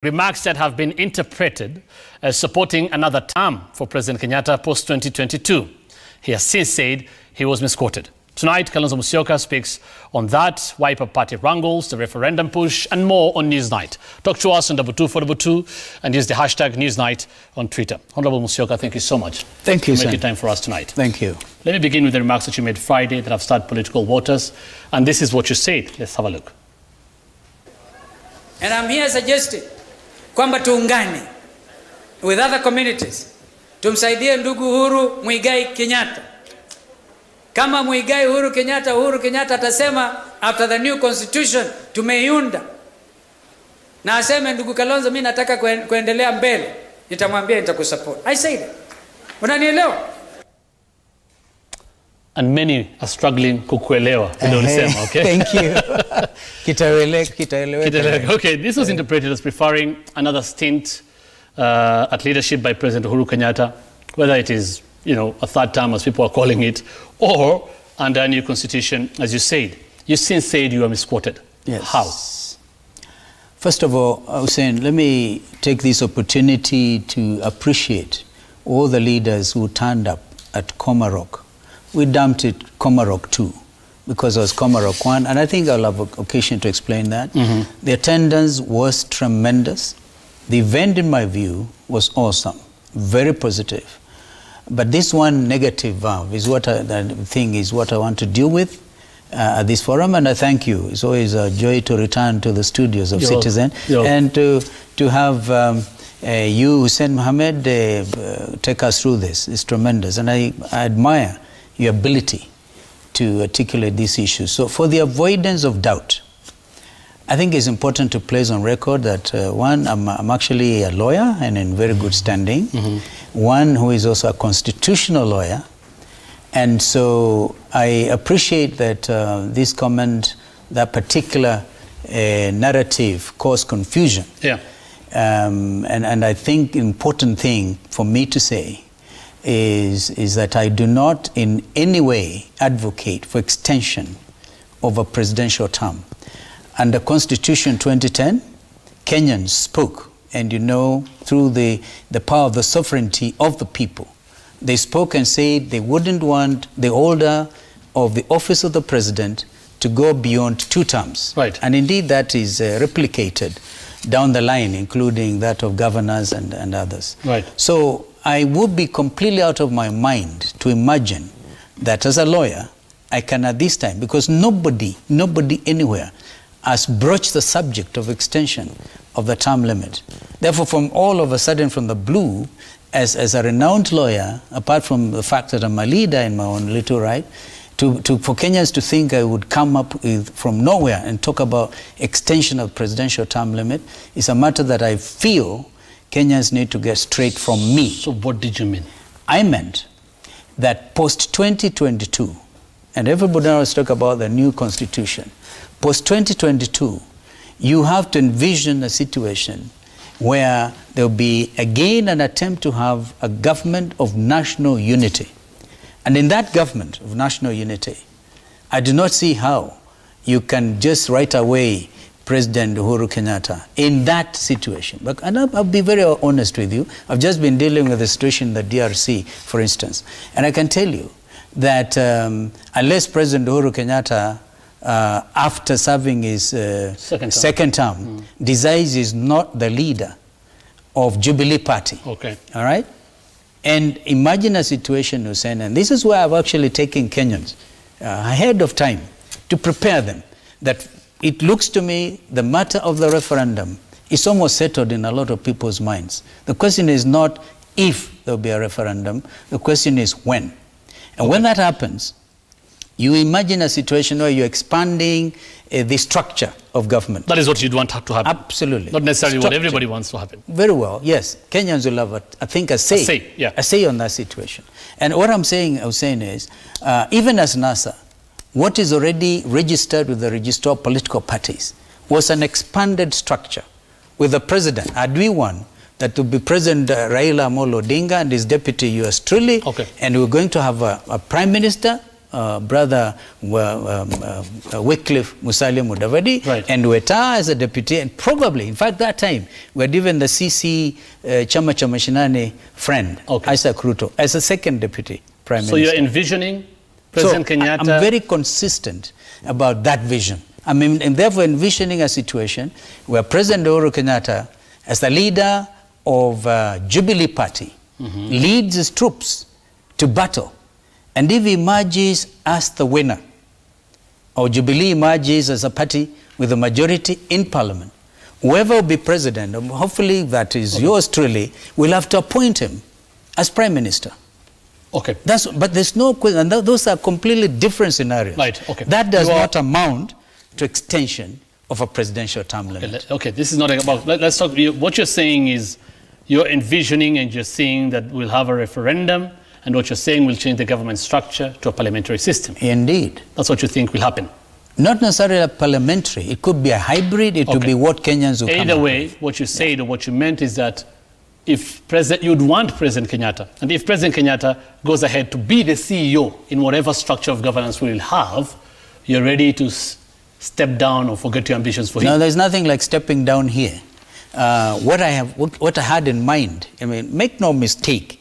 Remarks that have been interpreted as supporting another term for President Kenyatta post-2022. He has since said he was misquoted. Tonight, Kalonzo Musyoka speaks on that, Wiper Party wrangles, the referendum push, and more on Newsnight. Talk to us on #242 and use the hashtag Newsnight on Twitter. Honorable Musyoka, thank you so much. Thank you, for making time for us tonight. Thank you. Let me begin with the remarks that you made Friday that have started political waters. And this is what you said. Let's have a look. And I'm here suggesting kwamba tuungane with other communities tumsaidie ndugu Uhuru Muigai Kenyatta. Kama Muigai Uhuru Kenyatta atasema after the new constitution tumeiunda na aseme ndugu Kalonzo mimi nataka kuendelea mbele, nitamwambia nitakusupport. I say that. Unanielewa? And many are struggling kukuelewa. Okay? Thank you. Kitaeleweka. Okay, this was interpreted as preferring another stint at leadership by President Uhuru Kenyatta, whether it is, a third term as people are calling it, or under a new constitution, as you said. You since said you were misquoted. Yes. How? First of all, Hussein, let me take this opportunity to appreciate all the leaders who turned up at Komarok. We dumped it Komarok 2 because it was Komarok 1, and I think I'll have occasion to explain that. The attendance was tremendous. The event, in my view, was awesome, very positive. But this one negative valve is what I want to deal with at this forum, and I thank you. It's always a joy to return to the studios of Citizen and to have you, Hussein Mohammed, take us through this. It's tremendous, and I admire your ability to articulate these issues. So for the avoidance of doubt, I think it's important to place on record that one, I'm actually a lawyer and in very good standing. One who is also a constitutional lawyer. And so I appreciate that this comment, that particular narrative caused confusion. And I think the important thing for me to say is that I do not in any way advocate for extension of a presidential term. Under Constitution 2010, Kenyans spoke, and through the power of the sovereignty of the people, they spoke and said they wouldn't want the holder of the office of the president to go beyond 2 terms. Right. And indeed that is replicated down the line, including that of governors and others. Right. So I would be completely out of my mind to imagine that as a lawyer, I can at this time, because nobody anywhere has broached the subject of extension of the term limit. Therefore, from all of a sudden, from the blue, as a renowned lawyer, apart from the fact that I'm a leader in my own little right, for Kenyans to think I would come up from nowhere and talk about extension of presidential term limit is a matter that I feel Kenyans need to get straight from me. So what did you mean? I meant that post-2022, and everybody always talk about the new constitution, post-2022, you have to envision a situation where there will be again an attempt to have a government of national unity. And in that government of national unity, I do not see how you can just right away President Uhuru Kenyatta in that situation. And I'll be very honest with you. I've just been dealing with the situation in the DRC, for instance. And I can tell you that unless President Uhuru Kenyatta, after serving his second term, decides he's not the leader of Jubilee Party. Okay. All right? And imagine a situation, Hussein, and this is where I've actually taken Kenyans ahead of time to prepare them, that it looks to me the matter of the referendum is almost settled in a lot of people's minds. The question is not if there will be a referendum, the question is when. And when that happens, you imagine a situation where you're expanding the structure of government. That is what you'd want to happen. Absolutely. Not necessarily what everybody wants to happen. Very well, yes. Kenyans will have, I think, a say on that situation. And what I'm saying, Hussein, is even as NASA, what is already registered with the Register of Political Parties was an expanded structure with the president. Had we won, that would be President Raila Amolo Odinga and his deputy, yours truly, and we're going to have a prime minister, brother Wycliffe Musalia Mudavadi, and Weta as a deputy, and probably, in fact, that time, we had even the CC Chama cha Mashinani friend, Isaac Ruto, as a second deputy prime minister. So you're envisioning President Kenyatta... I'm very consistent about that vision. I mean, and therefore envisioning a situation where President Uhuru Kenyatta, as the leader of Jubilee Party, leads his troops to battle. And if he emerges as the winner, or Jubilee emerges as a party with a majority in Parliament, whoever will be president, hopefully that is yours truly, will have to appoint him as Prime Minister. Okay. But there's no question, and those are completely different scenarios. Right, okay. That does not amount to extension of a presidential term limit. Okay, this is not about, let's talk, what you're saying is, you're envisioning and you're seeing that we'll have a referendum, and what you're saying will change the government structure to a parliamentary system. Indeed. That's what you think will happen. Not necessarily a parliamentary. It could be a hybrid. It could be what Kenyans will come Either way, what you said or what you meant is that if you'd want President Kenyatta, and if President Kenyatta goes ahead to be the CEO in whatever structure of governance we will have, you're ready to step down or forget your ambitions for him. No, there's nothing like stepping down here. What I had in mind, I mean, make no mistake,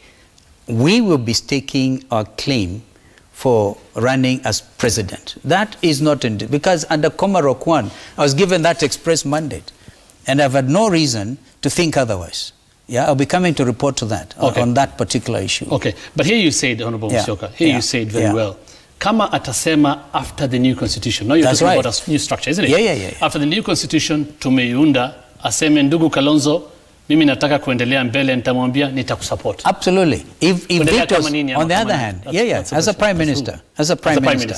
we will be staking our claim for running as president. That is not in, because under Komarok 1, I was given that express mandate, and I've had no reason to think otherwise. Yeah, I'll be coming to report to that, on that particular issue. Okay, but here you said, Honorable Musyoka, you said very well, kama atasema after the new constitution. Now you're talking about a new structure, isn't it? Yeah. After the new constitution, tumeiunda, aseme ndugu Kalonzo, mimi nataka kuendelea mbele, nitamwambia nitakusupport. Absolutely. If it was, on the other hand, as a prime minister,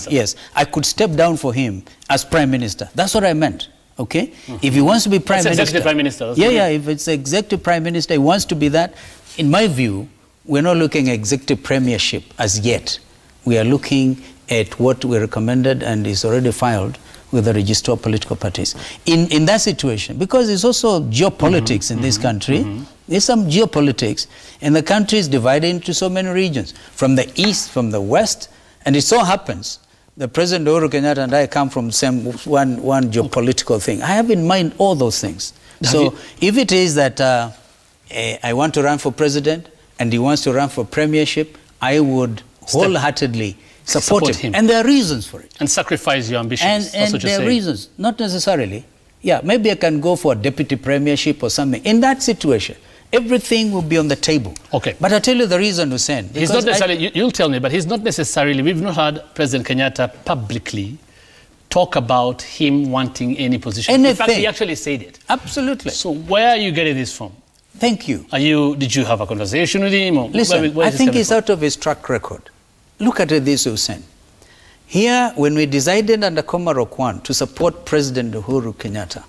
yes, I could step down for him as prime minister. That's what I meant. Okay? If he wants to be prime minister. Executive prime minister. If it's executive prime minister, he wants to be that. In my view, we're not looking at executive premiership as yet. We are looking at what we recommended and is already filed with the Register of Political Parties. In that situation, because there's also geopolitics in this country, there's some geopolitics, and the country is divided into so many regions, from the east, from the west, and it so happens that President Uhuru Kenyatta and I come from the same one geopolitical thing. I have in mind all those things. So if it is that I want to run for president and he wants to run for premiership, I would wholeheartedly support him. And there are reasons for it. And sacrifice your ambitions. And there are reasons, not necessarily. Yeah, maybe I can go for a deputy premiership or something. In that situation, everything will be on the table. Okay. But I'll tell you the reason, Hussein. He's not necessarily, you'll tell me, but he's not necessarily, we've not heard President Kenyatta publicly talk about him wanting any position. Anything. In fact, he actually said it. Absolutely. So where are you getting this from? Thank you. Did you have a conversation with him? Or listen, I think it's out of his track record. Look at this, Hussein. Here, when we decided under Komarok 1 to support President Uhuru Kenyatta,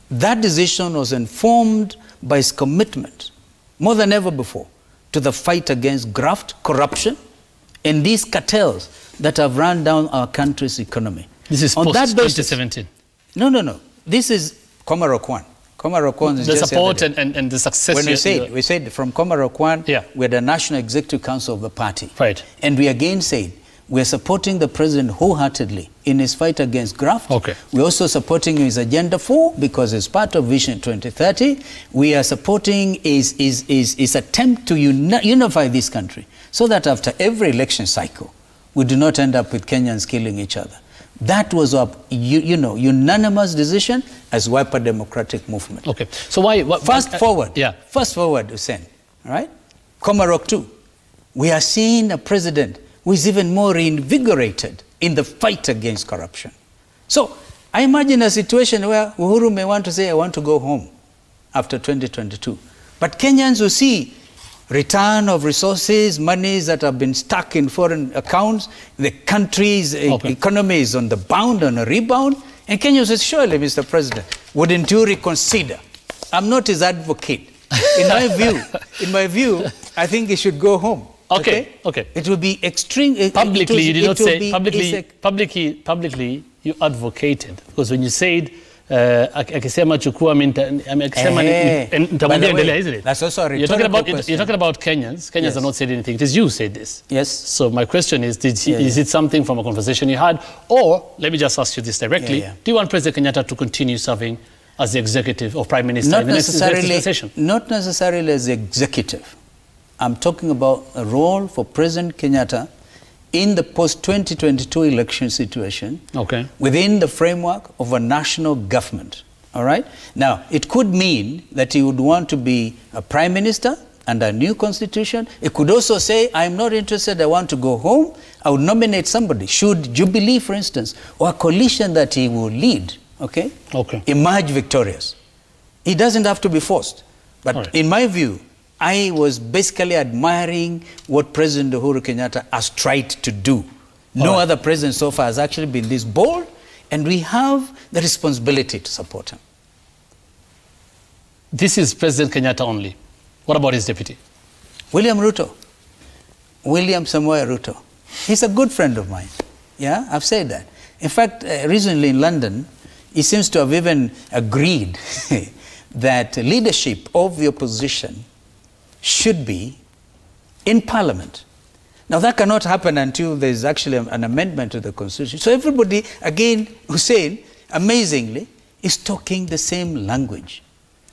that decision was informed by his commitment, more than ever before, to the fight against graft, corruption, and these cartels that have run down our country's economy. This is post-2017. No. This is Komarok 1. Komarok 1 is the just support and the success. When we said from Komarok 1, we had the National Executive Council of the party. Right. And we again said, we are supporting the president wholeheartedly in his fight against graft. Okay. We're also supporting his Agenda 4 because it's part of Vision 2030. We are supporting his attempt to unify this country so that after every election cycle, we do not end up with Kenyans killing each other. That was a unanimous decision as Wiper Democratic Movement. Okay. So why fast forward, Hussein, all right? Komarok 2. We are seeing a president who is even more reinvigorated in the fight against corruption. So I imagine a situation where Uhuru may want to say, I want to go home after 2022. But Kenyans will see return of resources, monies that have been stuck in foreign accounts, the country's economy is on the bound, on a rebound, and Kenya says, surely, Mr. President, wouldn't you reconsider? I'm not his advocate. In my view, I think he should go home. Okay. It will be extreme. Publicly, you did not say, publicly, you advocated, because when you said akisema chukua akisema nitamwambia endelea, isn't it? That's also a You're talking about Kenyans. Kenyans have not said anything. It is you said this. Yes. So my question is, is it something from a conversation you had, or let me just ask you this directly: do you want President Kenyatta to continue serving as the executive or prime minister in the next session? Not necessarily as the executive. I'm talking about a role for President Kenyatta in the post-2022 election situation, within the framework of a national government. All right? Now, it could mean that he would want to be a prime minister under a new constitution. It could also say, I'm not interested, I want to go home. I would nominate somebody. Should Jubilee, for instance, or a coalition that he will lead, emerge victorious. He doesn't have to be forced. But in my view, I was basically admiring what President Uhuru Kenyatta has tried to do. No other president so far has actually been this bold, and we have the responsibility to support him. This is President Kenyatta only. What about his deputy? William Ruto. William Samoei Ruto. He's a good friend of mine. Yeah, I've said that. In fact, recently in London, he seems to have even agreed that leadership of the opposition should be in Parliament. Now, that cannot happen until there's actually an amendment to the Constitution. So everybody, again, Hussein, amazingly, is talking the same language.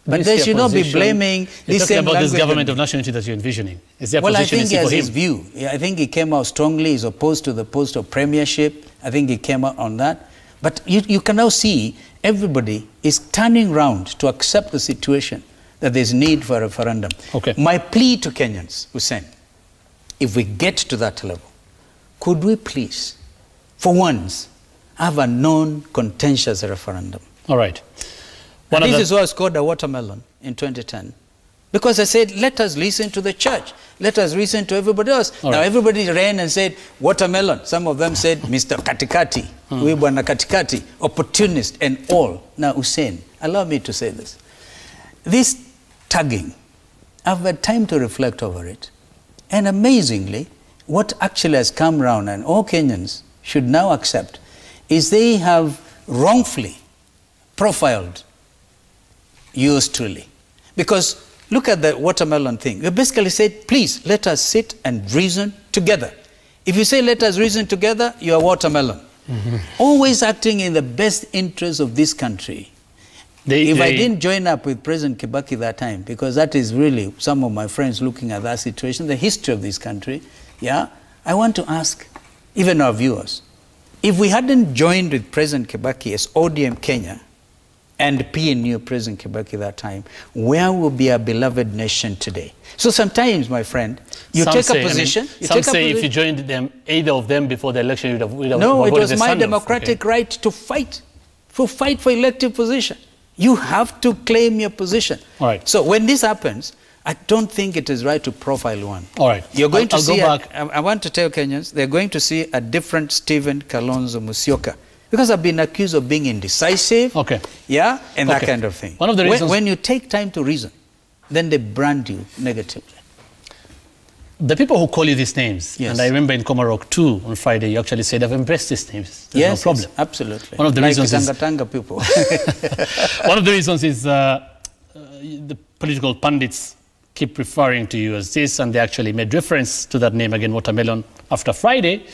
But they should not be blaming this same about this government of national unity that you're envisioning. Is there well, I think he has his view. Yeah, I think he came out strongly. He's opposed to the post of premiership. I think he came out on that. But you can now see everybody is turning round to accept the situation that there's need for a referendum. My plea to Kenyans, Hussein, if we get to that level, could we please, for once, have a non-contentious referendum? All right. This is why I scored a watermelon in 2010. Because I said, let us listen to the church. Let us listen to everybody else. Now everybody ran and said, watermelon. Some of them said, Mr. Katikati, we bwana Katikati, opportunist and all. Now, Hussein, allow me to say this. This tagging, I've had time to reflect over it. And amazingly, what actually has come round, and all Kenyans should now accept, is they have wrongfully profiled yours truly. Because look at the watermelon thing. You basically said, please, let us sit and reason together. If you say, let us reason together, you are watermelon. Always acting in the best interest of this country. If I didn't join up with President Kibaki that time, because that is really some of my friends looking at that situation, the history of this country, I want to ask, even our viewers, if we hadn't joined with President Kibaki as ODM Kenya, and PNU, President Kibaki that time, where will be our beloved nation today? So sometimes, my friend, you take a position. Some say if you joined them, either of them before the election, you'd have no, it was my democratic right to fight for elective position. You have to claim your position. All right. So when this happens, I don't think it is right to profile one. All right. You're going to see, I want to tell Kenyans, they're going to see a different Stephen Kalonzo Musyoka. Because I've been accused of being indecisive, and that kind of thing. One of the reasons when you take time to reason, then they brand you negatively. The people who call you these names, and I remember in Komarok 2 on Friday, you actually said, I've embraced these names. There's no problem. Yes, absolutely. One of the reasons is Tanga people. One of the reasons is the political pundits keep referring to you as this, and they actually made reference to that name again, Watermelon, after Friday,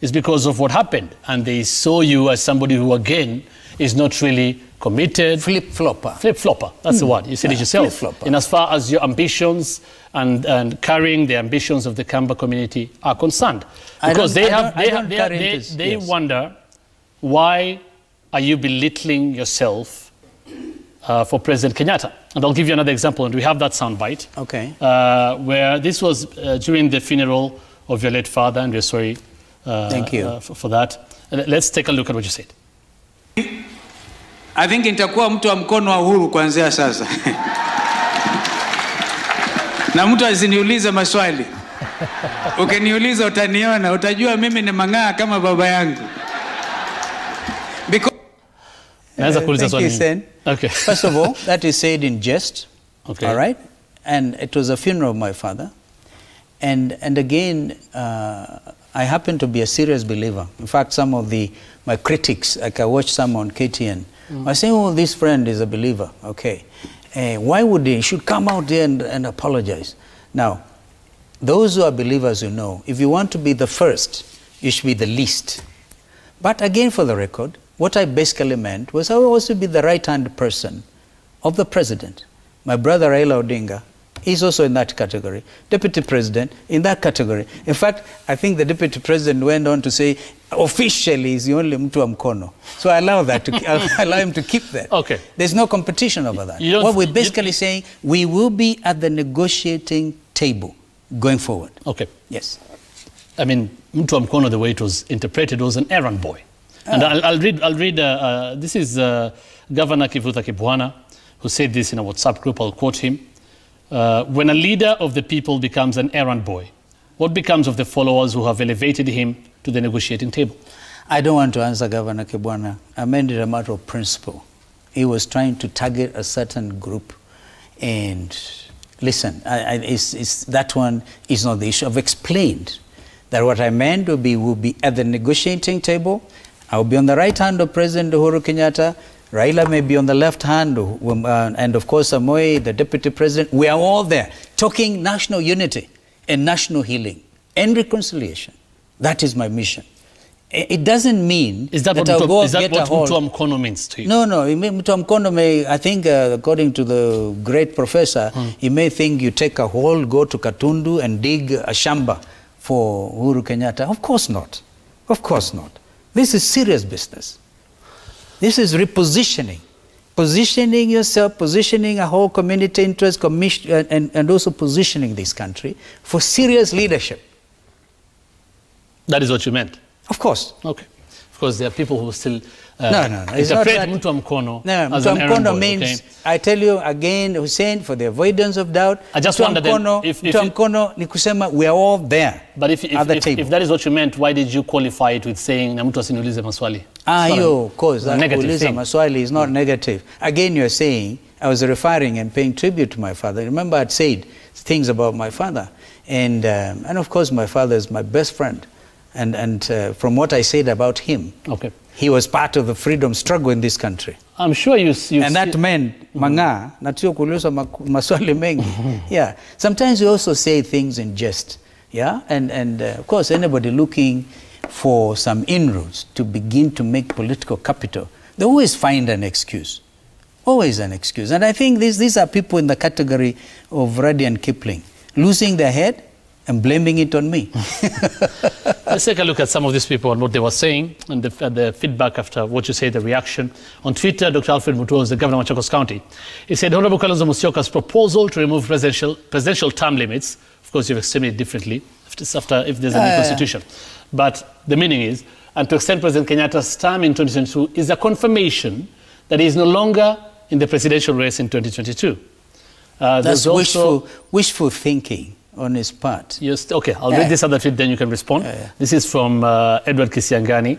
is because of what happened. And they saw you as somebody who, again, is not really committed. Flip-flopper. Flip-flopper, that's the word. You said it yourself. In as far as your ambitions and carrying the ambitions of the Kamba community are concerned. Because they wonder, why are you belittling yourself for President Kenyatta? And I'll give you another example, and we have that soundbite. Where this was during the funeral of your late father, and we're sorry Thank you. For that. Let's take a look at what you said. I think nitakuwa mtu wa mkono wa Uhuru kuanzia sasa. Na mtu asiniulize maswali. Ukiniuliza utaniona, utajua mimi ni mang'aa kama baba yangu. Okay. First of all, that is said in jest. Okay. All right? And it was a funeral of my father. And again, I happen to be a serious believer. In fact, some of my critics, like I watched some on KTN, I say, oh, this friend is a believer. Okay. Why would he should come out there and apologize? Now, those who are believers, you know, if you want to be the first, you should be the least. But again, for the record, what I basically meant was I was to be the right-hand person of the president. My brother Raila Odinga is also in that category. Deputy president in that category. In fact, I think the deputy president went on to say, officially, he's the only mtu wa mkono. So I allow that I allow him to keep that. Okay. There's no competition over that. What we're basically saying, we will be at the negotiating table going forward. Okay. Yes. I mean, mtu wa mkono, the way it was interpreted, was an errand boy. And I'll read this is Governor Kivutha Kibwana, who said this in a WhatsApp group. I'll quote him. When a leader of the people becomes an errand boy, what becomes of the followers who have elevated him to the negotiating table? I don't want to answer Governor Kibwana. I meant it a matter of principle. He was trying to target a certain group. And listen, that one is not the issue. I've explained that what I meant will be at the negotiating table. I will be on the right hand of President Uhuru Kenyatta. Raila may be on the left hand, and of course Samoei, the deputy president. We are all there talking national unity and national healing and reconciliation. That is my mission. It doesn't mean that I'll go get a hold. Is that what mtu wa mkono means to you? No. Mtu wa mkono may, I think, according to the great professor, he may think you take a hole, go to Katundu and dig a shamba for Uhuru Kenyatta. Of course not. Of course not. This is serious business. This is repositioning. Positioning yourself, positioning a whole community interest, and also positioning this country for serious leadership. That is what you meant? Of course. Okay. Of course, there are people who still interpret mtu wa mkono as an errand boy. Means, okay? I tell you again, Hussein, for the avoidance of doubt, I just wonder then, if ni kusema we are all there. But if that is what you meant, why did you qualify it with saying na mtu asiniulize maswali? Of course, that kuuliza maswali is not negative. Again, you're saying, I was referring and paying tribute to my father. Remember, I'd said things about my father. And of course, my father is my best friend. And from what I said about him, okay, he was part of the freedom struggle in this country. I'm sure you and that meant manga na tio kuuliza maswali mengi. Yeah. Sometimes we also say things in jest. Yeah. And of course, anybody looking for some inroads to begin to make political capital, they always find an excuse. Always an excuse. And I think these are people in the category of Rudyard Kipling, losing their head and blaming it on me. Let's take a look at some of these people and what they were saying and the feedback after what you say, the reaction. On Twitter, Dr. Alfred Mutuo's the governor of Machakos County. He said, Honorable Kalonzo Musyoka's proposal to remove presidential term limits, of course you've explained it differently, if there's a new constitution. But the meaning is, and to extend President Kenyatta's term in 2022 is a confirmation that he is no longer in the presidential race in 2022. That's wishful thinking on his part. Yes, okay, I'll read this other tweet, then you can respond. This is from Edward Kisiangani,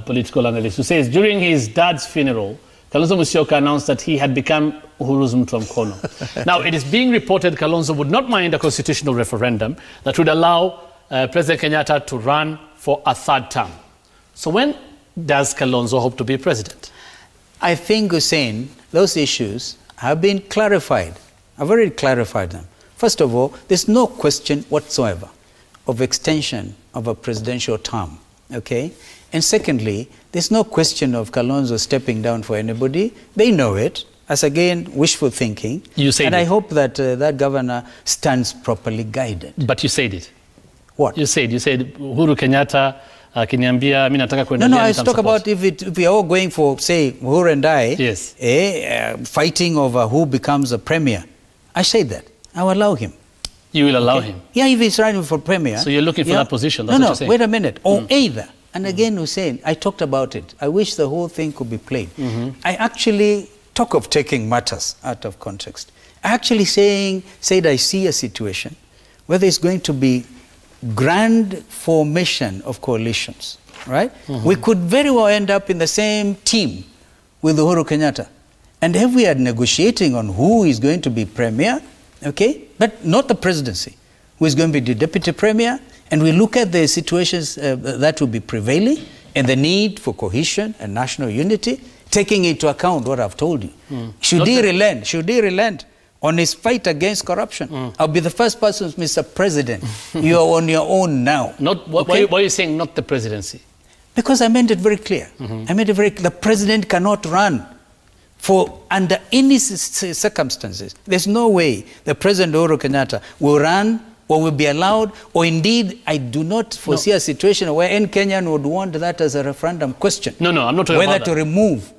political analyst, who says, during his dad's funeral, Kalonzo Musyoka announced that he had become Uhuru's mtu wa mkono. Now, it is being reported Kalonzo would not mind a constitutional referendum that would allow President Kenyatta to run for a third term. So when does Kalonzo hope to be president? I think, Hussein, those issues have been clarified. I've already clarified them. First of all, there's no question whatsoever of extension of a presidential term, okay? And secondly, there's no question of Kalonzo stepping down for anybody. They know it, as again, wishful thinking. You said and it. I hope that that governor stands properly guided. But you said it. What? You said Uhuru Kenyatta, akiniambia, mimi nataka kuendelea. No, I talk about if we are all going for, say, Uhuru and I, yes, fighting over who becomes a premier. I said that. I will allow him. You will allow him? Yeah, if he's running for premier. So you're looking for that position? That's what you're saying. Wait a minute. Or either. And again, Hussein, I talked about it. I wish the whole thing could be played. I actually talk of taking matters out of context. I actually said I see a situation where there's going to be grand formation of coalitions, right? We could very well end up in the same team with Uhuru Kenyatta. And if we are negotiating on who is going to be premier, okay, but not the presidency, who is going to be the deputy premier, and we look at the situations that will be prevailing and the need for cohesion and national unity, taking into account what I've told you. Should he relent? Should he relent on his fight against corruption? I'll be the first person, Mr. President. You are on your own now. Why are you saying not the presidency? Because I made it very clear. I made it very clear. The president cannot run for under any circumstances. There's no way the President Uhuru Kenyatta will run or will be allowed, or indeed, I do not foresee a situation where any Kenyan would want that as a referendum question. No, I'm not talking about that. Whether to remove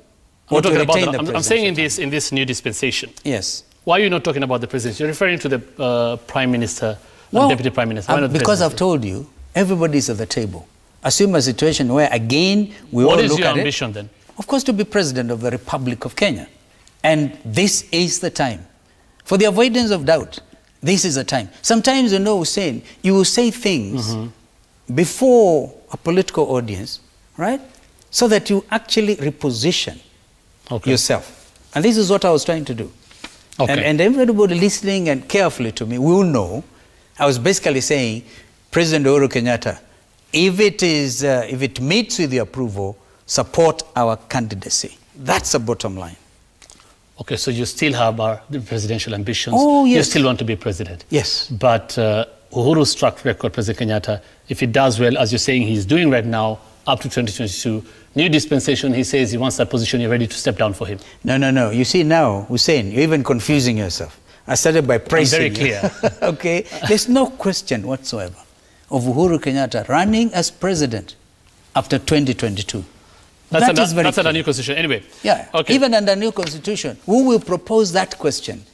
or to retain the presidency. I'm saying in this new dispensation. Yes. Why are you not talking about the presidency? You're referring to the Prime Minister and Deputy Prime Minister. Because I've told you, everybody's at the table. Assume a situation where, again, we all look at it. What is your ambition then? Of course, to be President of the Republic of Kenya. And this is the time. For the avoidance of doubt, this is the time. Sometimes, Hussein, you will say things before a political audience, right? So that you actually reposition yourself. And this is what I was trying to do. Okay. And everybody listening and carefully to me will know, I was basically saying, President Uhuru Kenyatta, if it meets with the approval, support our candidacy. That's the bottom line. Okay, so you still have the presidential ambitions. Oh, yes. You still want to be president. Yes. But Uhuru's track record, President Kenyatta, if he does well, as you're saying he's doing right now, up to 2022, new dispensation, he says he wants that position, you're ready to step down for him. No. You see now, Hussein, you're even confusing yourself. I started by praising I'm very clear. Okay? There's no question whatsoever of Uhuru Kenyatta running as president after 2022. That's under new constitution. Anyway. Yeah. Okay. Even under new constitution, who will propose that question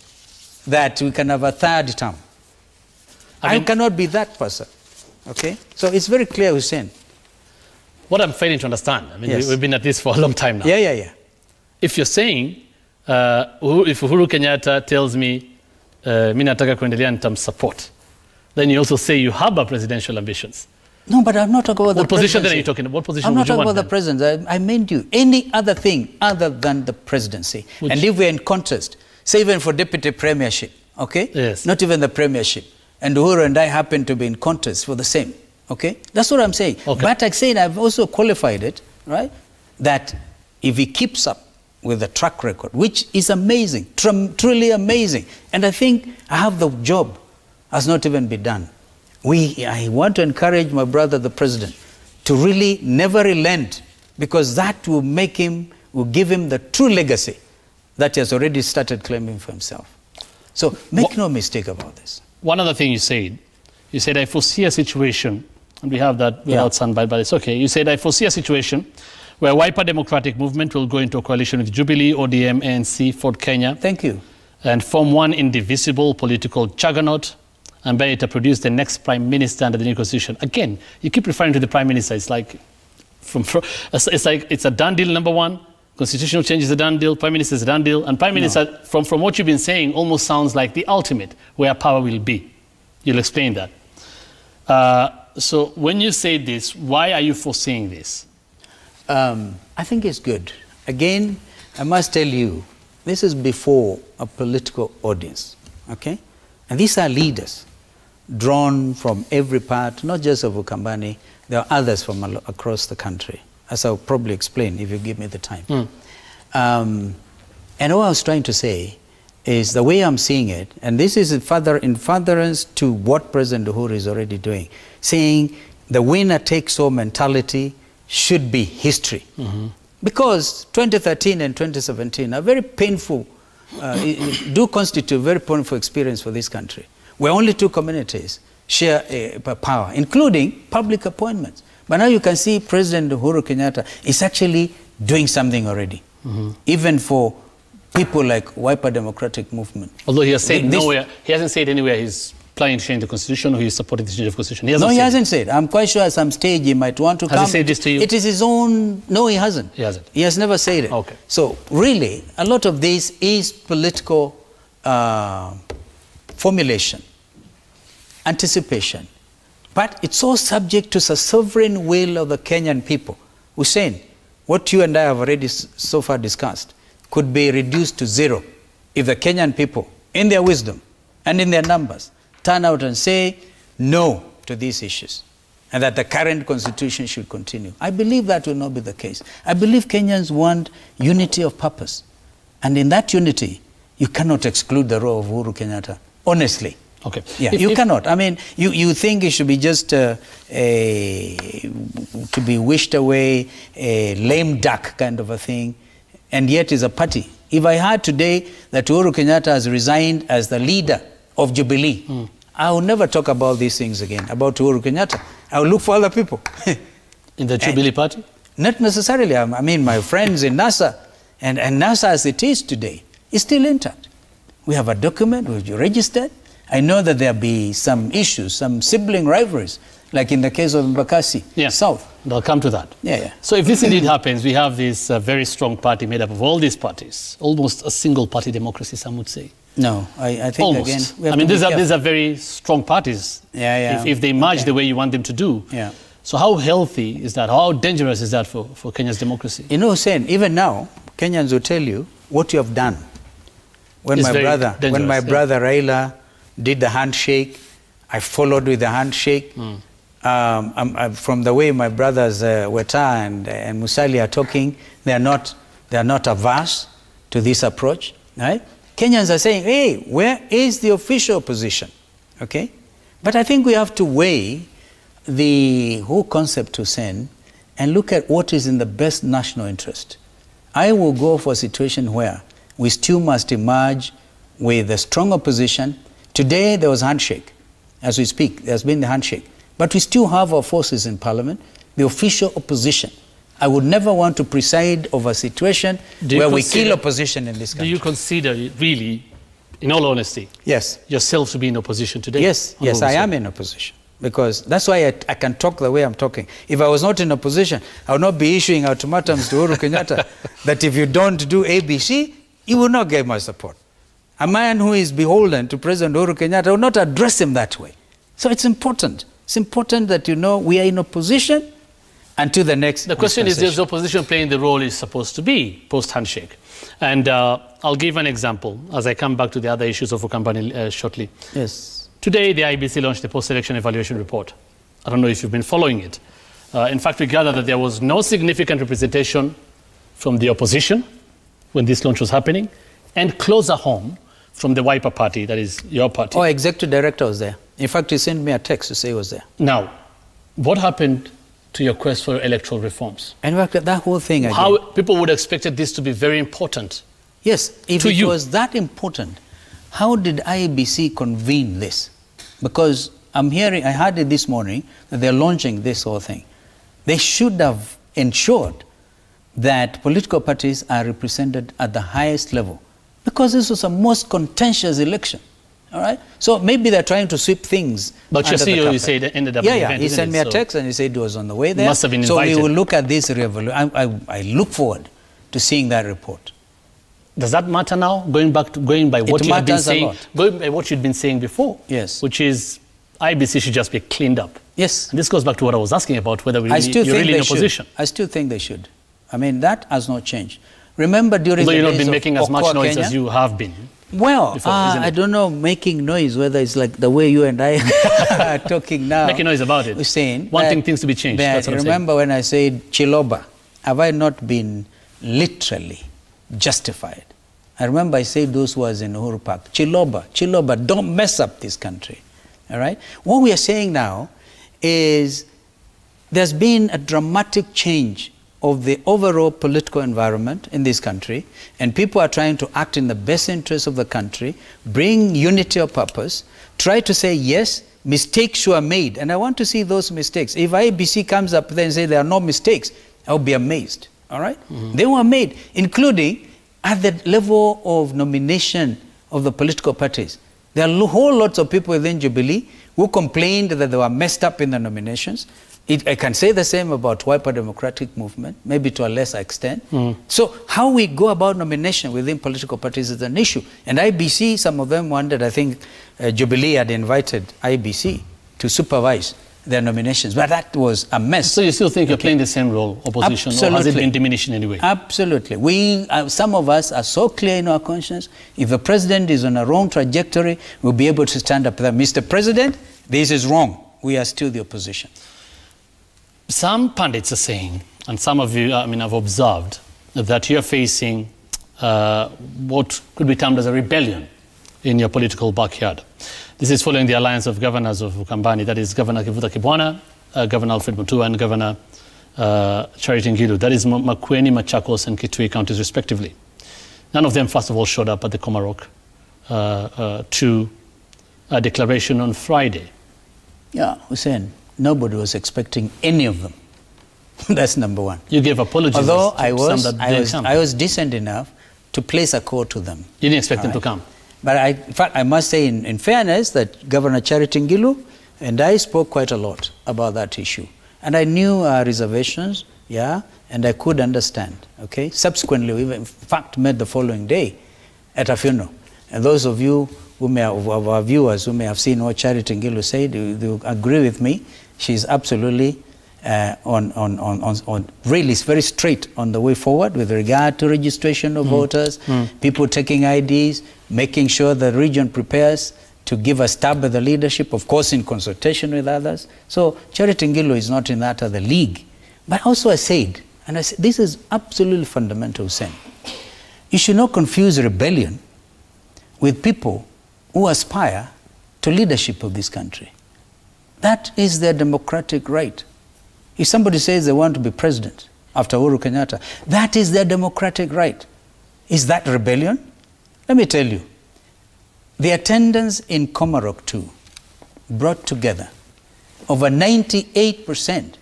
that we can have a third term? I cannot be that person. Okay? So it's very clear, Hussein. What I'm failing to understand, we've been at this for a long time now. Yeah. If you're saying, if Uhuru Kenyatta tells me, mi nataka kuendelea nitamsupport, then you also say you have presidential ambitions. No, but I'm not talking about the presidency. What position then are you talking about? What position I'm not would you talking want about the presidency. I meant you. Any other thing other than the presidency. And if we're in contest, say even for deputy premiership, okay? Yes. Not even the premiership. And Uhuru and I happen to be in contest for the same, okay? That's what I'm saying. Okay. But I said I've also qualified it, right? That if he keeps up with the track record, which is amazing, truly amazing, and I think I have the job has not even been done. I want to encourage my brother, the president, to really never relent, because that will give him the true legacy that he has already started claiming for himself. So make no mistake about this. One other thing you said, I foresee a situation, and we have that without soundbite, but it's okay. You said, I foresee a situation where Wiper Democratic Movement will go into a coalition with Jubilee, ODM, ANC, Ford Kenya. Thank you. And form one indivisible political juggernaut, and by it to produce the next prime minister under the new constitution. Again, you keep referring to the prime minister. It's like, it's a done deal, number one. Constitutional change is a done deal. Prime minister is a done deal. And prime minister, from what you've been saying, almost sounds like the ultimate, where power will be. You'll explain that. So when you say this, why are you foreseeing this? I think it's good. Again, I must tell you, this is before a political audience, okay? And these are leaders drawn from every part, not just of Ukambani. There are others from across the country, as I'll probably explain if you give me the time. And what I was trying to say is the way I'm seeing it, and this is in furtherance to what President Uhuru is already doing, saying the winner takes all mentality should be history. Because 2013 and 2017 are very painful, do constitute very painful experience for this country, where only two communities share power, including public appointments. But now you can see President Uhuru Kenyatta is actually doing something already, even for people like Wiper Democratic Movement. Although he has said nowhere, he hasn't said anywhere he's planning to change the constitution or he's supporting the change of the constitution. He hasn't said. I'm quite sure at some stage he might want to come. Has he said this to you? It is his own. No, he hasn't. He hasn't. He has never said it. Okay. So really, a lot of this is political formulation, anticipation. But it's all subject to the sovereign will of the Kenyan people. Hussein, what you and I have already so far discussed could be reduced to zero if the Kenyan people, in their wisdom and in their numbers, turn out and say no to these issues. and that the current constitution should continue. I believe that will not be the case. I believe Kenyans want unity of purpose. And in that unity, you cannot exclude the role of Uhuru Kenyatta, honestly. Okay. Yeah, you cannot. I mean, you think it should be just to be wished away, a lame duck kind of a thing, and yet is a party. If I heard today that Uhuru Kenyatta has resigned as the leader of Jubilee, I will never talk about these things again, about Uhuru Kenyatta. I will look for other people. In the Jubilee party? Not necessarily. I mean, my friends in NASA, and NASA as it is today, is still intact. We have a document, we've registered. I know that there'll be some issues, some sibling rivalries, like in the case of Mbakasi South. They'll come to that. Yeah. So if this indeed happens, we have this very strong party made up of all these parties, almost a single party democracy, some would say. No, I think almost. Again, we have I mean, to these are very strong parties. Yeah. If they merge the way you want them to do. Yeah. So how healthy is that? How dangerous is that for Kenya's democracy? You know, Hussein, even now, Kenyans will tell you what you have done. When my brother Raila did the handshake, I followed with the handshake. From the way my brothers Weta and Musali are talking, they are not averse to this approach. Right? Kenyans are saying, hey, where is the official position? Okay? But I think we have to weigh the whole concept to send and look at what is in the best national interest. I will go for a situation where we still must emerge with a strong opposition. Today there was a handshake. As we speak, there's been the handshake. But we still have our forces in parliament, the official opposition. I would never want to preside over a situation where we kill opposition in this country. Do you consider, really, in all honesty, yourself to be in opposition today? Yes, I am in opposition. Because that's why I can talk the way I'm talking. If I was not in opposition, I would not be issuing ultimatums to Uhuru Kenyatta that if you don't do ABC, you will not get my support. A man who is beholden to President Uhuru Kenyatta will not address him that way. So it's important. It's important that you know we are in opposition until the next. The question is, does the opposition playing the role it's supposed to be post-handshake? And I'll give an example as I come back to the other issues of Ukambani shortly. Yes. Today, the IBC launched the post-election evaluation report. I don't know if you've been following it. In fact, we gathered that there was no significant representation from the opposition when this launch was happening, and closer home from the Wiper party, that is your party. Oh, executive director was there. In fact, he sent me a text to say he was there. Now, what happened to your quest for electoral reforms? In fact, that whole thing again. How people would have expected this to be very important. Yes, if it was that important, how did IEBC convene this? Because I heard it this morning that they're launching this whole thing. They should have ensured that political parties are represented at the highest level, because this was a most contentious election. All right? So maybe they're trying to sweep things. But your CEO, you said, ended up he sent me a text and he said it was on the way there. Must have been invited. So we will look at this I look forward to seeing that report. Does that matter now? Going by what you have been saying, going by what you'd been saying before, yes, which is IBC should just be cleaned up. Yes, and this goes back to what I was asking about, whether you're really in opposition. I still think they should. I mean, that has not changed. Remember during the days of you've not been making as much noise Kenya, as you have been. Well, before, I don't know, making noise, whether it's like the way you and I are talking now. Making noise about it. We're saying wanting things to be changed. That's what I'm saying. Remember when I said Chiloba, have I not been literally justified? I remember I said those words in Uhuru Park. Chiloba, don't mess up this country. All right? What we are saying now is there's been a dramatic change of the overall political environment in this country, and people are trying to act in the best interest of the country, bring unity of purpose, try to say, yes, mistakes were made, and I want to see those mistakes. If IBC comes up there and say there are no mistakes, I'll be amazed. All right? They were made, including at the level of nomination of the political parties. There are whole lots of people within Jubilee who complained that they were messed up in the nominations. I can say the same about Wiper Democratic Movement, maybe to a lesser extent. So how we go about nomination within political parties is an issue. And IBC, some of them wondered, I think Jubilee had invited IBC to supervise their nominations, but that was a mess. So you still think you're playing the same role, opposition, Absolutely. or has it been diminished in any way? Absolutely. Some of us are so clear in our conscience, if the president is on a wrong trajectory, we'll be able to stand up there. Mr. President, this is wrong. We are still the opposition. Some pundits are saying, and some of you, I've observed, that you're facing what could be termed as a rebellion in your political backyard. This is following the alliance of governors of Ukambani, that is Governor Kivuta Kibwana, Governor Alfred Mutua, and Governor Charity Ngilu, that is Makueni, Machakos, and Kitui counties, respectively. None of them, first of all, showed up at the Komarok to a declaration on Friday. Yeah, Hussein, nobody was expecting any of them. That's number one. You gave apologies. Although I was decent enough to place a call to them. You didn't expect them to come? But in fact, I must say in fairness that Governor Charity Ngilu and I spoke quite a lot about that issue. And I knew our reservations, yeah, and I could understand, okay? Subsequently, we in fact met the following day at a funeral. And those of you who may have, our viewers who may have seen what Charity Ngilu said, you agree with me. She's absolutely really very straight on the way forward with regard to registration of voters, people taking IDs, making sure the region prepares to give a stab at the leadership, of course in consultation with others. So Charity Ngilu is not in that other league. But also I said, this is absolutely fundamental, Sen. You should not confuse rebellion with people who aspire to leadership of this country. That is their democratic right. If somebody says they want to be president after Uhuru Kenyatta, that is their democratic right. Is that rebellion? Let me tell you, the attendance in Komarok 2 brought together over 98%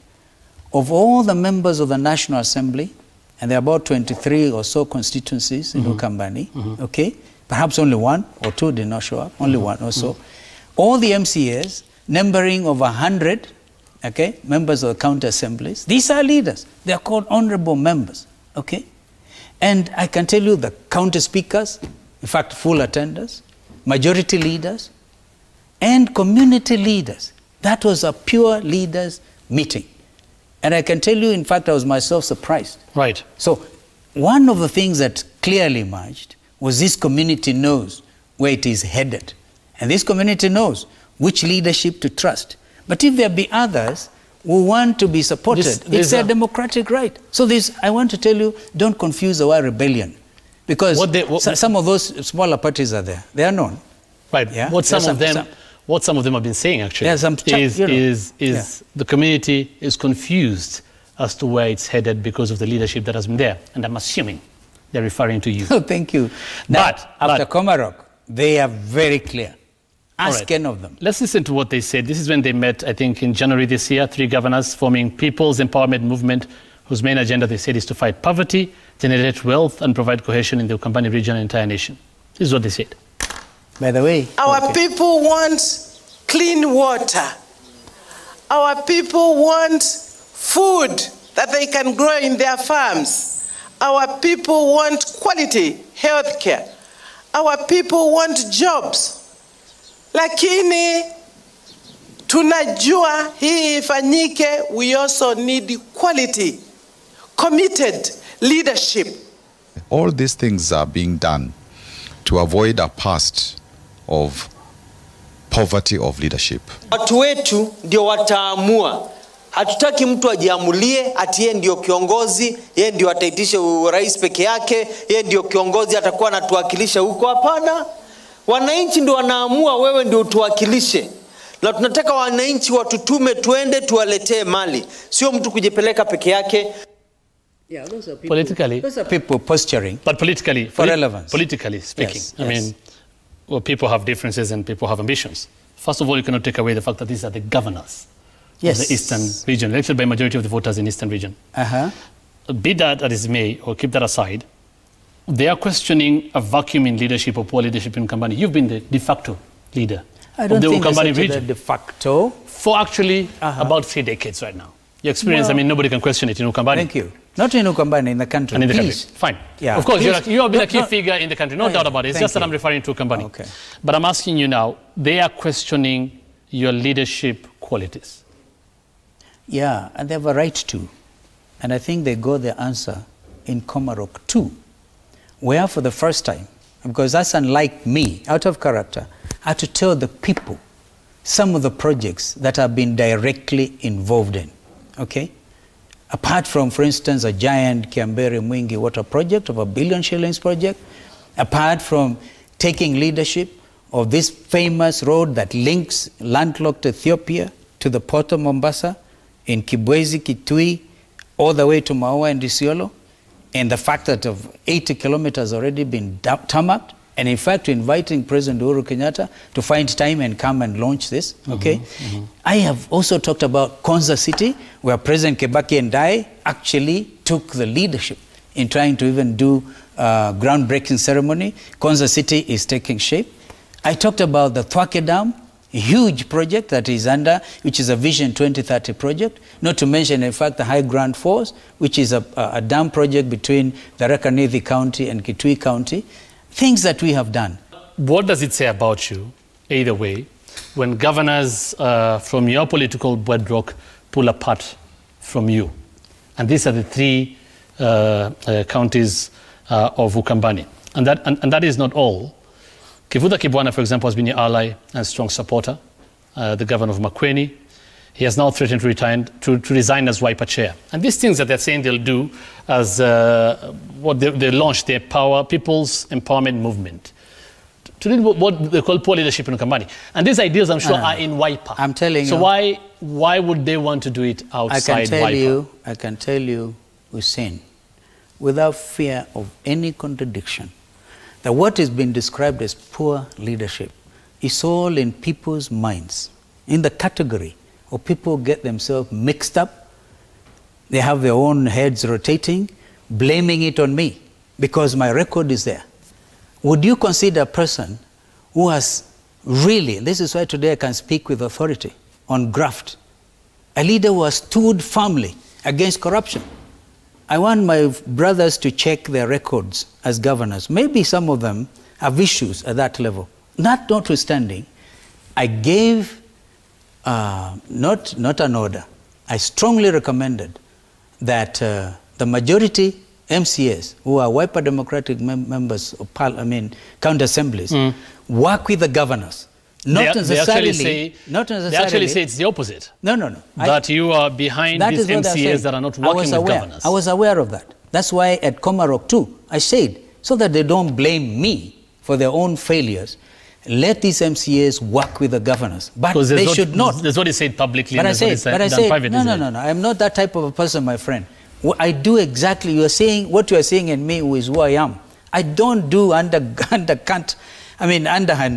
of all the members of the National Assembly, and there are about 23 or so constituencies in Ukambani, okay? Perhaps only one or two did not show up, only one or so. All the MCAs, numbering over 100, okay, members of the county assemblies, these are leaders. They are called honorable members, okay? And I can tell you the county speakers, in fact, full attendance, majority leaders, and community leaders. That was a pure leaders meeting. And I can tell you, in fact, I was myself surprised. Right. So one of the things that clearly emerged was this community knows where it is headed. And this community knows which leadership to trust. But if there be others who want to be supported, it's their democratic right. So I want to tell you, don't confuse the word rebellion. Because some of those smaller parties are there. They are known. Right. Yeah? What some of them have been saying, actually, is the community is confused as to where it's headed because of the leadership that has been there. And I'm assuming they're referring to you. Oh, thank you. But after Komarok, they are very clear. Ask any of them. Let's listen to what they said. This is when they met, I think, in January this year, 3 governors forming People's Empowerment Movement, whose main agenda, they said, is to fight poverty, generate wealth, and provide cohesion in the Ukambani region and entire nation. This is what they said. By the way, our people want clean water. Our people want food that they can grow in their farms. Our people want quality health care. Our people want jobs. Lakini tunajua hii ifanyike, we also need quality, committed leadership. All these things are being done to avoid a past of poverty of leadership. Watu wetu ndio wataamua. Hatutaki mtu ajiamulie ati yeye ndio kiongozi, yeye ndio ataitisha urais peke yake, yeye ndio kiongozi atakuwa anatuwakilisha huko. Hapana. Wananchi ndio wanaamua, wewe ndio utuwakilishe. Na tunataka wananchi watutume tuende tuwaletee mali. Sio mtu kujipeleka peke yake. Yeah, those are people posturing. But politically, for relevance. Politically speaking, I mean, well, people have differences and people have ambitions. First of all, you cannot take away the fact that these are the governors of the Eastern region, elected by majority of the voters in Eastern region. Be that as it may, or keep that aside, they are questioning a vacuum in leadership or poor leadership in Ukambani. You've been the de facto leader of the Ukambani region. De facto? For actually about 3 decades right now. Your experience, I mean, nobody can question it in Ukambani. Thank you. Not in Ukambani, in the country. And in the country. Fine. Yeah. Of course, you have been a key figure in the country. No doubt about it. It's just that I'm referring to Ukambani. Okay. But I'm asking you now, they are questioning your leadership qualities. Yeah, and they have a right to. And I think they got their answer in Komarok 2, where for the first time, because that's unlike me, out of character, I had to tell the people some of the projects that I've been directly involved in, okay? Apart from, for instance, a giant Kiambere Mwingi water project of $1 billion shillings project, apart from taking leadership of this famous road that links landlocked Ethiopia to the port of Mombasa in Kibwezi, Kitui, all the way to Maua and Isiolo, and the fact that of 80 kilometers already been tarmacked, and in fact inviting President Uhuru Kenyatta to find time and come and launch this, okay? I have also talked about Konza City, where President Kibaki and I actually took the leadership in trying to even do groundbreaking ceremony. Konza City is taking shape. I talked about the Thwake Dam, a huge project that is under, which is a Vision 2030 project, not to mention, in fact, the High Grand Falls, which is a dam project between Tharaka Nithi County and Kitui County. Things that we have done. What does it say about you, either way, when governors from your political bedrock pull apart from you? And these are the three counties of Ukambani. And that is not all. Kivutha Kibwana, for example, has been your ally and strong supporter, the governor of Makueni. He has now threatened to resign as Wiper chair. And these things that they're saying they'll do as what they launched their People's Empowerment Movement. To do what they call poor leadership in Ukambani. And these ideas, I'm sure, are in Wiper. I'm telling you. So why would they want to do it outside Wiper? I can tell you, Hussein, without fear of any contradiction, that what is being described as poor leadership is all in people's minds, in the category of people get themselves mixed up. They have their own heads rotating, blaming it on me because my record is there. Would you consider a person who has really, this is why today I can speak with authority on graft, a leader who has stood firmly against corruption? I want my brothers to check their records as governors. Maybe some of them have issues at that level. Notwithstanding, I gave not an order. I strongly recommended that the majority MCAs, who are Wiper Democratic members of county assemblies, work with the governors. Not necessarily. They actually say it's the opposite. No. That you are behind these MCAs that are not working with governors. I was aware of that. That's why at Komarok too, I said, so that they don't blame me for their own failures, let these MCAs work with the governors. But they should not. That's what he said publicly. But I said, no. I'm not that type of a person, my friend. I do exactly, what you are saying in me is who I am. I don't do underhand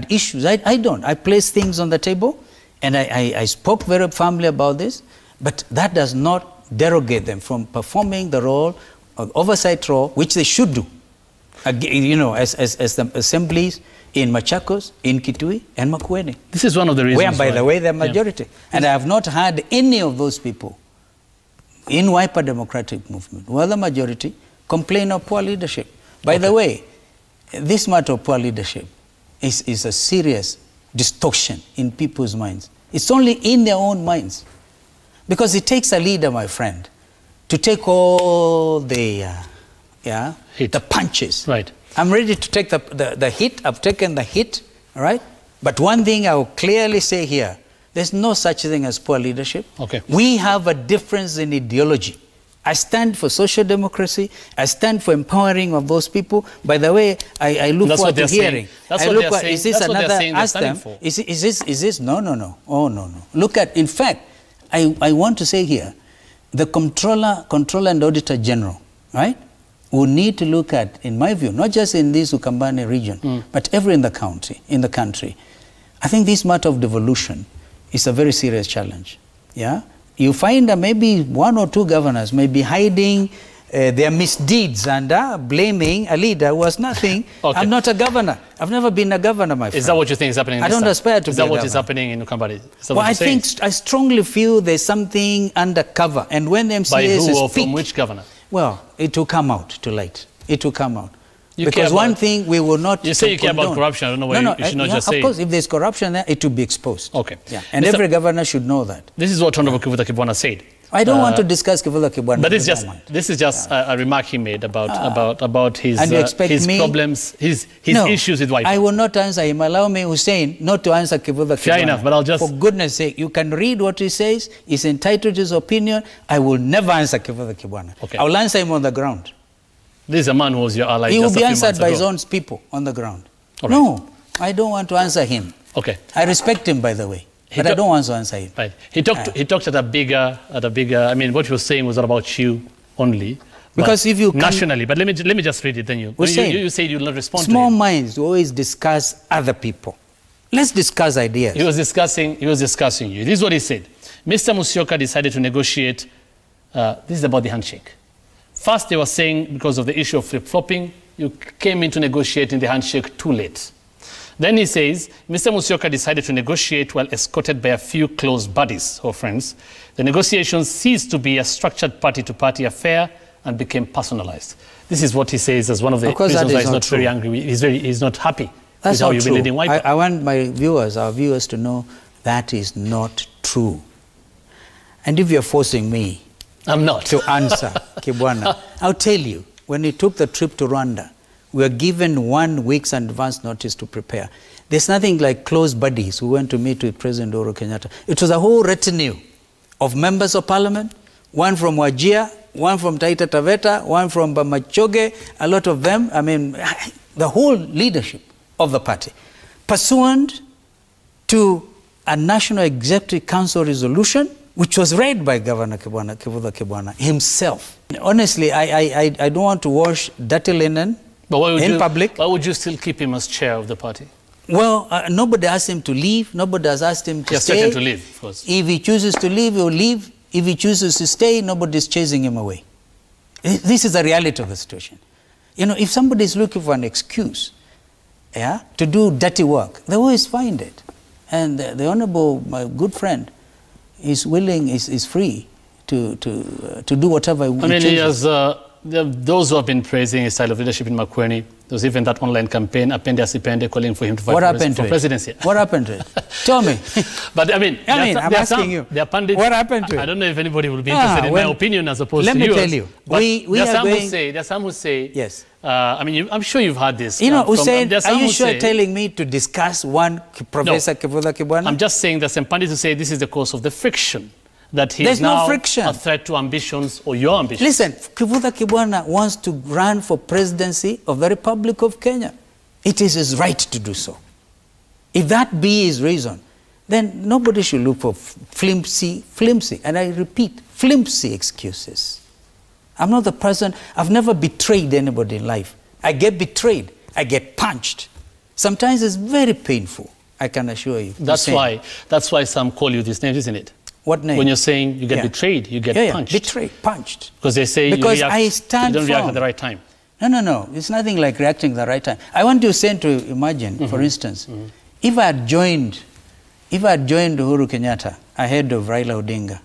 issues. I don't. I place things on the table, and I spoke very firmly about this, but that does not derogate them from performing the role, of oversight role, which they should do, as the assemblies in Machakos, in Kitui, and Makueni. This is one of the reasons where, by the way, they're majority. Yeah. And I have not had any of those people in Wiper Democratic Movement, who are the majority, complain of poor leadership. By the way, this matter of poor leadership is a serious distortion in people's minds. It's only in their own minds. Because it takes a leader, my friend, to take all the punches. Right. I'm ready to take the hit. I've taken the hit, all right? But one thing I will clearly say here, there's no such thing as poor leadership. Okay. We have a difference in ideology. I stand for social democracy. I stand for empowering of those people. By the way, I look forward to hearing. That's what they're saying. Is this another? Ask them. Is this? No. Oh, no. Look at. In fact, I want to say here, the controller and auditor general, right, will need to look at, in my view, not just in this Ukambani region, but everywhere in the country. I think this matter of devolution is a very serious challenge. Yeah. You find that maybe one or two governors may be hiding their misdeeds and blaming a leader who has nothing. Okay. I'm not a governor. I've never been a governor, my friend. Is that what you think is happening? I don't aspire to be a governor. Is that what is happening in Ukambani? Well, I strongly feel there's something undercover. And when the MCAs By who or speak, from which governor? Well, it will come out to light. It will come out. Because one thing we will not. You say you care about corruption. I don't know why you should not just say. Of course, if there's corruption there, it will be exposed. Okay. Yeah. And every governor should know that. This is what Honorable Kivutha Kibwana said. I don't want to discuss Kivutha Kibwana. But this is just a remark he made about his problems, his issues with white. I will not answer him. Allow me, Hussein, not to answer Kivutha Kibwana. Fair enough, but I'll just... For goodness sake, you can read what he says. He's entitled to his opinion. I will never answer Kivutha Kibwana. Okay. I will answer him on the ground. This is a man who was your ally. He will be answered by his own people on the ground. Right. No, I don't want to answer him. Okay. I respect him, by the way. But I don't want to answer him. Right. He talked at a bigger. I mean, what he was saying was not about you only. Because if you nationally, but let me just read it. Then you said you'll not respond to him. Small minds always discuss other people. Let's discuss ideas. He was discussing you. This is what he said. Mr. Musyoka decided to negotiate. This is about the handshake. First, they were saying because of the issue of flip-flopping, you came into negotiating the handshake too late. Then he says, Mr. Musyoka decided to negotiate while escorted by a few close buddies or friends. The negotiations ceased to be a structured party-to-party affair and became personalized. This is what he says as one of the reasons why he's not very angry. He's not happy with how you've been leading Wiper. I want our viewers to know that is not true. And if you're forcing me to answer Kibwana, I'll tell you, when he took the trip to Rwanda, we were given 1 week's advance notice to prepare. There's nothing like close buddies who went to meet with President Uhuru Kenyatta. It was a whole retinue of members of parliament, one from Wajir, one from Taita Taveta, one from Bamachoge, a lot of them, I mean, the whole leadership of the party, pursuant to a National Executive Council resolution, which was read by Governor Kivutha Kibwana himself. Honestly, I don't want to wash dirty linen in public. Why would you still keep him as chair of the party? Well, nobody asked him to leave. Nobody has asked him to stay. He has to leave, of course. If he chooses to leave, he'll leave. If he chooses to stay, nobody's chasing him away. This is the reality of the situation. You know, if somebody is looking for an excuse to do dirty work, they always find it. And the Honorable, my good friend, is willing, is free to do whatever he chooses. He has... those who have been praising his style of leadership in Makueni, there was even that online campaign, Apende Asipende, calling for him to fight for presidency. What happened to it? Tell me. But I'm asking you. What happened to it? I don't know if anybody will be interested in my opinion as opposed to yours. Let me tell you. There are some who say, yes. I'm sure you've heard this. You know, Hussein, are you sure telling me to discuss one Professor Kivutha Kibwana? I'm just saying there's some pundits who say this is the cause of the friction. That he's now a threat to ambitions or your ambitions. Listen, Kivutha Kibwana wants to run for presidency of the Republic of Kenya. It is his right to do so. If that be his reason, then nobody should look for flimsy, and I repeat, flimsy excuses. I'm not the person, I've never betrayed anybody in life. I get betrayed, I get punched. Sometimes it's very painful, I can assure you. That's why some call you these names, isn't it? What name? When you're saying you get betrayed, you get punched. Betrayed, punched. Because they say you don't react at the right time. No. It's nothing like reacting at the right time. I want you to imagine, for instance, if I had joined Uhuru Kenyatta ahead of Raila Odinga,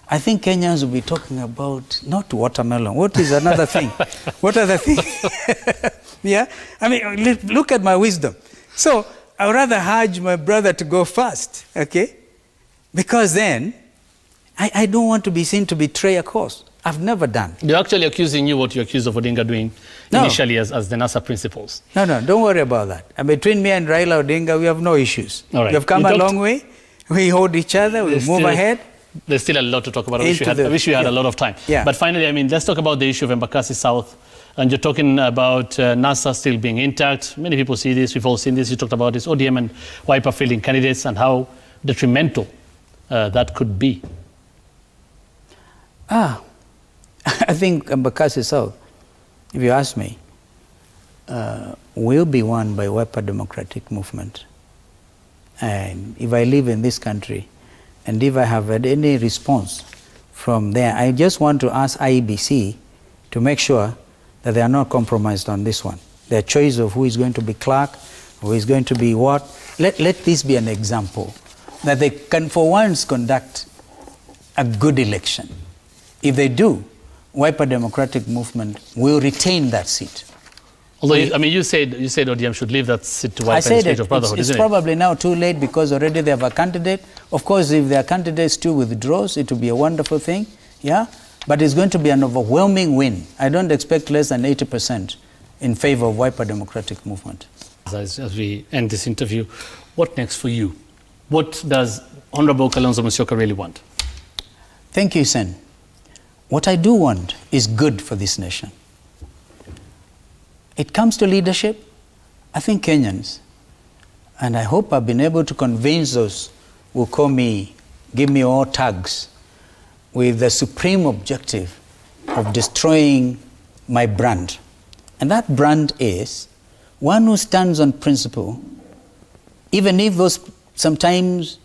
I think Kenyans will be talking about not watermelon. What is another thing? What other thing? Yeah? I mean, look at my wisdom. So I would rather urge my brother to go first, okay? Because then, I don't want to be seen to betray a cause. I've never done. They're actually accusing you what you accused of Odinga doing initially as the NASA principles. No, don't worry about that. And between me and Raila Odinga, we have no issues. All right. We have come a long way. We hold each other. We move ahead. There's still a lot to talk about. I wish we had a lot of time. Yeah. But finally, let's talk about the issue of Embakasi South. And you're talking about NASA still being intact. Many people see this. We've all seen this. You talked about this, ODM and Wiper fielding candidates and how detrimental that could be. I think Embakasi South, if you ask me, will be won by Wiper Democratic Movement. And if I live in this country, and if I have had any response from there, I just want to ask IEBC to make sure that they are not compromised on this one. Their choice of who is going to be clerk, who is going to be what, let this be an example, that they can for once conduct a good election. If they do, Wiper Democratic Movement will retain that seat. Although, you said ODM should leave that seat to Wiper in the spirit of brotherhood, isn't it? It's probably now too late because already they have a candidate. Of course, if their candidate still withdraws, it will be a wonderful thing. yeah? But it's going to be an overwhelming win. I don't expect less than 80% in favor of Wiper Democratic Movement. As we end this interview, what next for you? What does Honorable Kalonzo Musyoka really want? Thank you, Sen. What I do want is good for this nation. It comes to leadership, I think Kenyans, and I hope I've been able to convince those who call me, give me all tags, with the supreme objective of destroying my brand. And that brand is one who stands on principle, even if those sometimes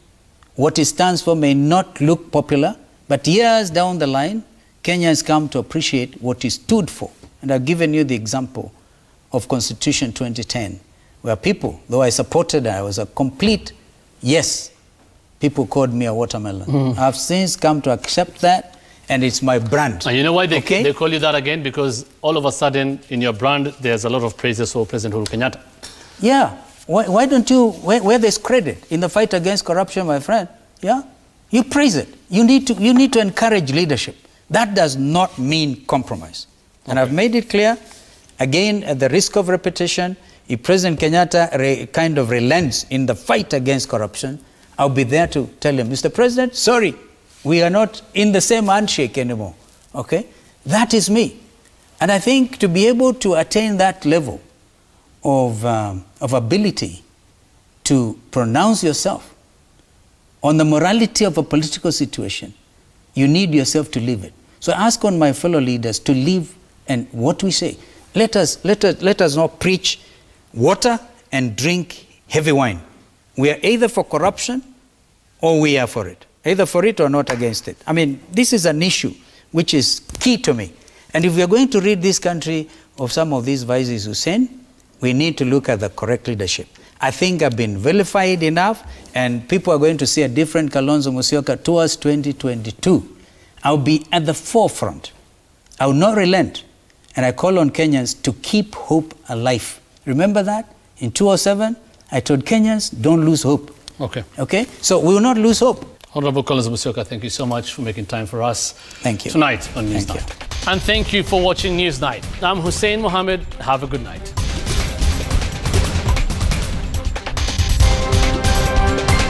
what it stands for may not look popular, but years down the line, Kenyans come to appreciate what it stood for. And I've given you the example of Constitution 2010, where people, though I supported it, I was a complete yes, people called me a watermelon. I've since come to accept that, and it's my brand. And you know why they call you that again? Because all of a sudden, in your brand, there's a lot of praises for President Uhuru Kenyatta. Yeah. Why don't you, where there's credit in the fight against corruption, my friend, yeah? You praise it. You need to encourage leadership. That does not mean compromise. And I've made it clear, again, at the risk of repetition, if President Kenyatta kind of relents in the fight against corruption, I'll be there to tell him, Mr. President, sorry, we are not in the same handshake anymore, okay? That is me. And I think to be able to attain that level of ability to pronounce yourself on the morality of a political situation, you need yourself to live it. So I ask on my fellow leaders to live and what we say. Let us not preach water and drink heavy wine. We are either for corruption or we are for it. Either for it or not against it. I mean, this is an issue which is key to me. And if we are going to rid this country of some of these vices, Hussein, we need to look at the correct leadership. I think I've been vilified enough, and people are going to see a different Kalonzo Musyoka towards 2022. I'll be at the forefront. I will not relent. And I call on Kenyans to keep hope alive. Remember that? In 2007, I told Kenyans, don't lose hope. Okay. Okay? So we will not lose hope. Honorable Kalonzo Musyoka, thank you so much for making time for us. Thank you. Tonight on Newsnight. And thank you for watching Newsnight. I'm Hussein Mohammed. Have a good night.